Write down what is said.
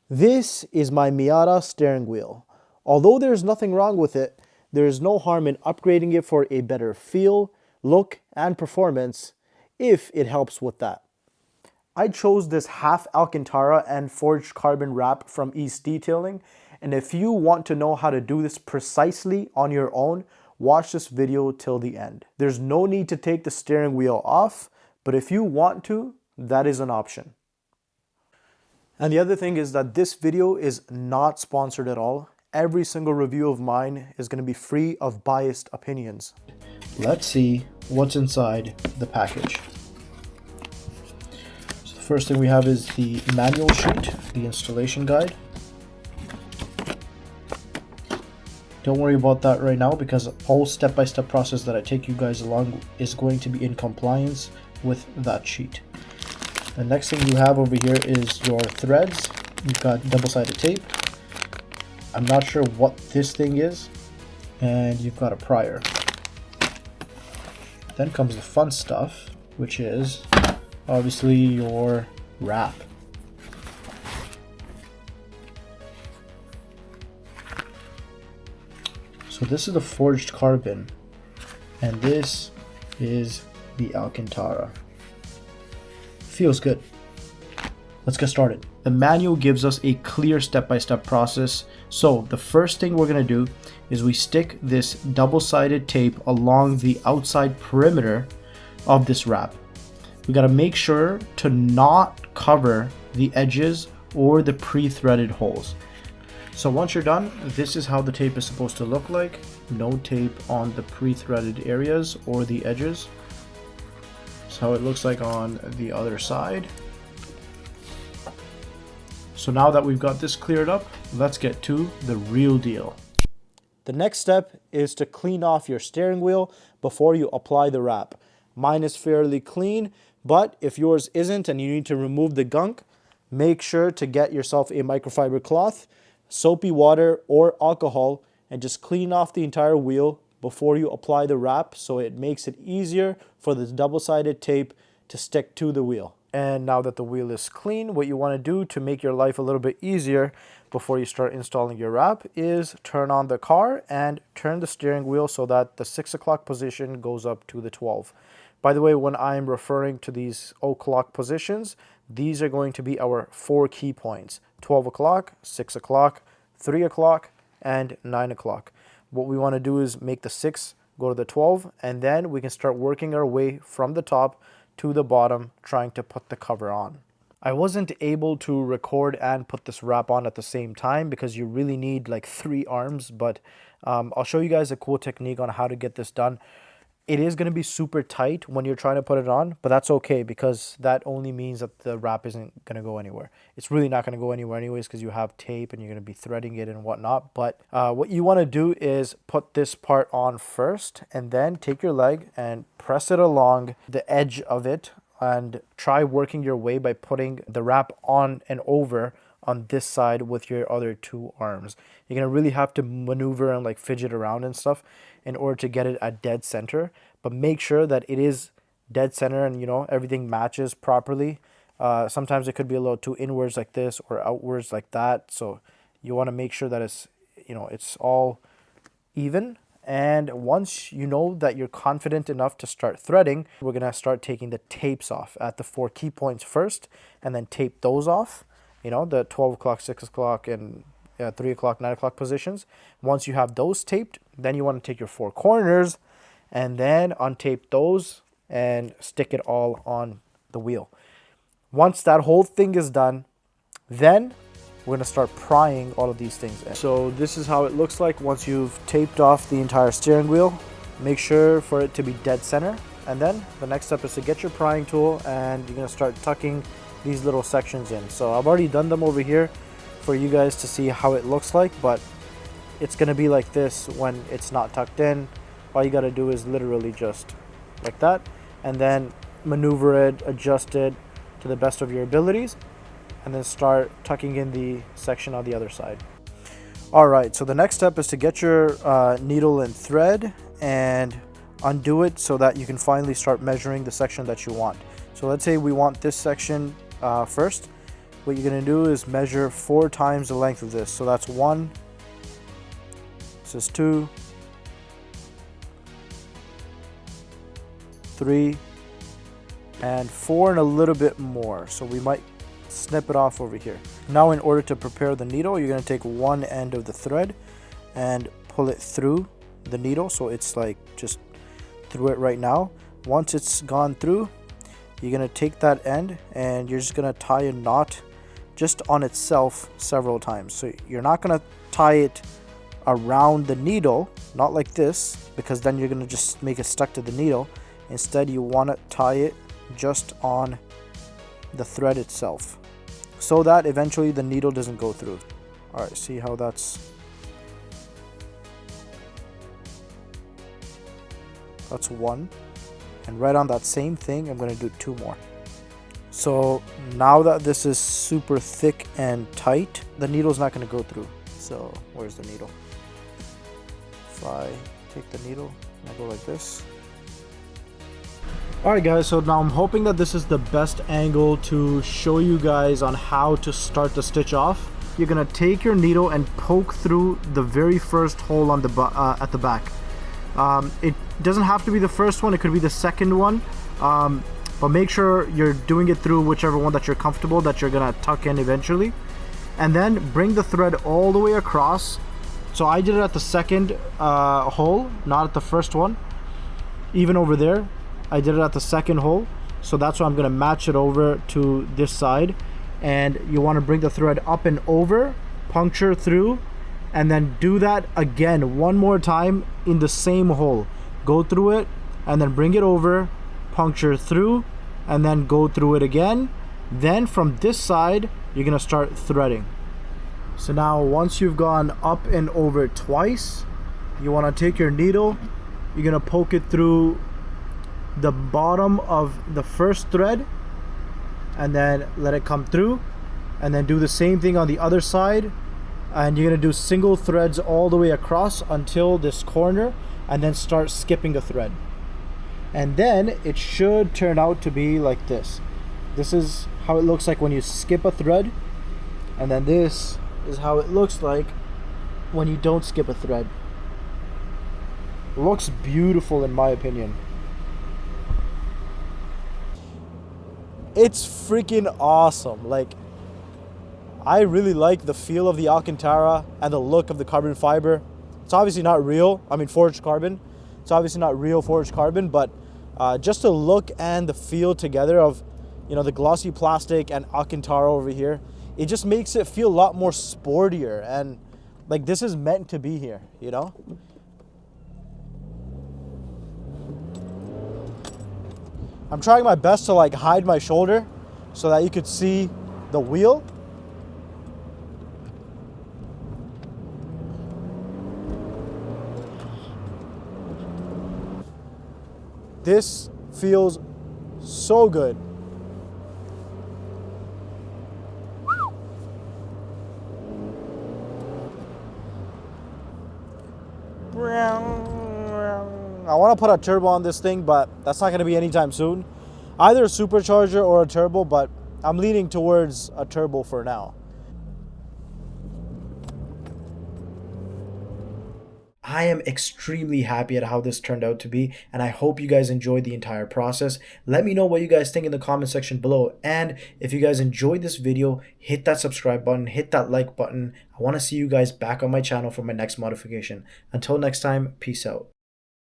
This is my Miata steering wheel. Although there's nothing wrong with it, there is no harm in upgrading it for a better feel, look, and performance if it helps with that. I chose this half Alcantara and forged carbon wrap from East Detailing, and if you want to know how to do this precisely on your own, watch this video till the end. There's no need to take the steering wheel off, but if you want to, that is an option. And the other thing is that this video is not sponsored at all. Every single review of mine is going to be free of biased opinions. Let's see what's inside the package. So the first thing we have is the manual sheet, the installation guide. Don't worry about that right now because the whole step-by-step process that I take you guys along is going to be in compliance with that sheet. The next thing you have over here is your threads. You've got double-sided tape. I'm not sure what this thing is. And you've got a prior. Then comes the fun stuff, which is obviously your wrap. So this is the forged carbon, and this is the Alcantara. Feels good. Let's get started. The manual gives us a clear step-by-step process. So the first thing we're going to do is we stick this double-sided tape along the outside perimeter of this wrap. We got to make sure to not cover the edges or the pre-threaded holes. So once you're done, this is how the tape is supposed to look like. No tape on the pre-threaded areas or the edges. That's how it looks like on the other side. So now that we've got this cleared up, let's get to the real deal. The next step is to clean off your steering wheel before you apply the wrap. Mine is fairly clean, but if yours isn't and you need to remove the gunk, make sure to get yourself a microfiber cloth, soapy water, or alcohol, and just clean off the entire wheel before you apply the wrap so it makes it easier for this double-sided tape to stick to the wheel. And now that the wheel is clean, what you want to do to make your life a little bit easier before you start installing your wrap is turn on the car and turn the steering wheel so that the 6 o'clock position goes up to the 12. By the way, when I'm referring to these o'clock positions, these are going to be our 4 key points: 12 o'clock, 6 o'clock, 3 o'clock, and 9 o'clock. What we want to do is make the 6 go to the 12, and then we can start working our way from the top to the bottom, trying to put the cover on. I wasn't able to record and put this wrap on at the same time because you really need like 3 arms, but I'll show you guys a cool technique on how to get this done. It is going to be super tight when you're trying to put it on, but that's okay because that only means that the wrap isn't going to go anywhere. It's really not going to go anywhere anyways because you have tape and you're going to be threading it and whatnot. But what you want to do is put this part on first and then take your leg and press it along the edge of it and try working your way by putting the wrap on and over on this side with your other 2 arms. You're gonna really have to maneuver and like fidget around and stuff in order to get it at dead center, but make sure that it is dead center and everything matches properly. Sometimes it could be a little too inwards like this or outwards like that, so you want to make sure that it's all even. And once you know that you're confident enough to start threading, we're gonna start taking the tapes off at the 4 key points first and then tape those off. The 12 o'clock, 6 o'clock, and 3 o'clock, 9 o'clock positions. Once you have those taped, then you want to take your 4 corners and then untape those and stick it all on the wheel. Once that whole thing is done, then we're going to start prying all of these things in. So this is how it looks like once you've taped off the entire steering wheel. Make sure for it to be dead center. And then the next step is to get your prying tool and you're going to start tucking these little sections in. So I've already done them over here for you guys to see how it looks like, but it's going to be like this when it's not tucked in. All you got to do is literally just like that and then maneuver it, adjust it to the best of your abilities, and then start tucking in the section on the other side. All right, so the next step is to get your needle and thread and undo it so that you can finally start measuring the section that you want. So let's say we want this section first. what you're going to do is measure 4 times the length of this. So that's 1, this is 2, 3, and 4 and a little bit more. So we might snip it off over here. Now in order to prepare the needle, you're going to take one end of the thread and pull it through the needle, so it's like just through it right now. Once it's gone through, you're going to take that end and you're just going to tie a knot just on itself several times. So you're not going to tie it around the needle, not like this, because then you're going to just make it stuck to the needle. Instead, you want to tie it just on the thread itself, so that eventually the needle doesn't go through. Alright, see how that's one. And right on that same thing, I'm going to do 2 more. So now that this is super thick and tight, the needle's not going to go through. So where's the needle? If I take the needle and I go like this. Alright guys, so now I'm hoping that this is the best angle to show you guys on how to start the stitch off. You're going to take your needle and poke through the very first hole on the at the back. It doesn't have to be the first one, it could be the second one, but make sure you're doing it through whichever one that you're comfortable, that you're gonna tuck in eventually. And then bring the thread all the way across. So I did it at the second hole, not at the first one. Even over there, I did it at the second hole, so that's why I'm gonna match it over to this side. And you want to bring the thread up and over, puncture through, and then do that again one more time in the same hole. Go through it and then bring it over, puncture through, and then go through it again. Then from this side, you're gonna start threading. So now once you've gone up and over twice, you want to take your needle, you're gonna poke it through the bottom of the first thread and then let it come through, and then do the same thing on the other side. And you're going to do single threads all the way across until this corner, and then start skipping a thread. And then it should turn out to be like this. This is how it looks like when you skip a thread, and then this is how it looks like when you don't skip a thread. It looks beautiful in my opinion. It's freaking awesome. Like, I really like the feel of the Alcantara and the look of the carbon fiber. It's obviously not real, I mean forged carbon. It's obviously not real forged carbon, but just the look and the feel together of, you know, the glossy plastic and Alcantara over here, it just makes it feel a lot more sportier, and like this is meant to be here, you know? I'm trying my best to like hide my shoulder so that you could see the wheel. This feels so good. I want to put a turbo on this thing, but that's not going to be anytime soon. Either a supercharger or a turbo, but I'm leaning towards a turbo for now. I am extremely happy at how this turned out to be, and I hope you guys enjoyed the entire process. Let me know what you guys think in the comment section below, and if you guys enjoyed this video, hit that subscribe button, hit that like button. I want to see you guys back on my channel for my next modification. Until next time, peace out.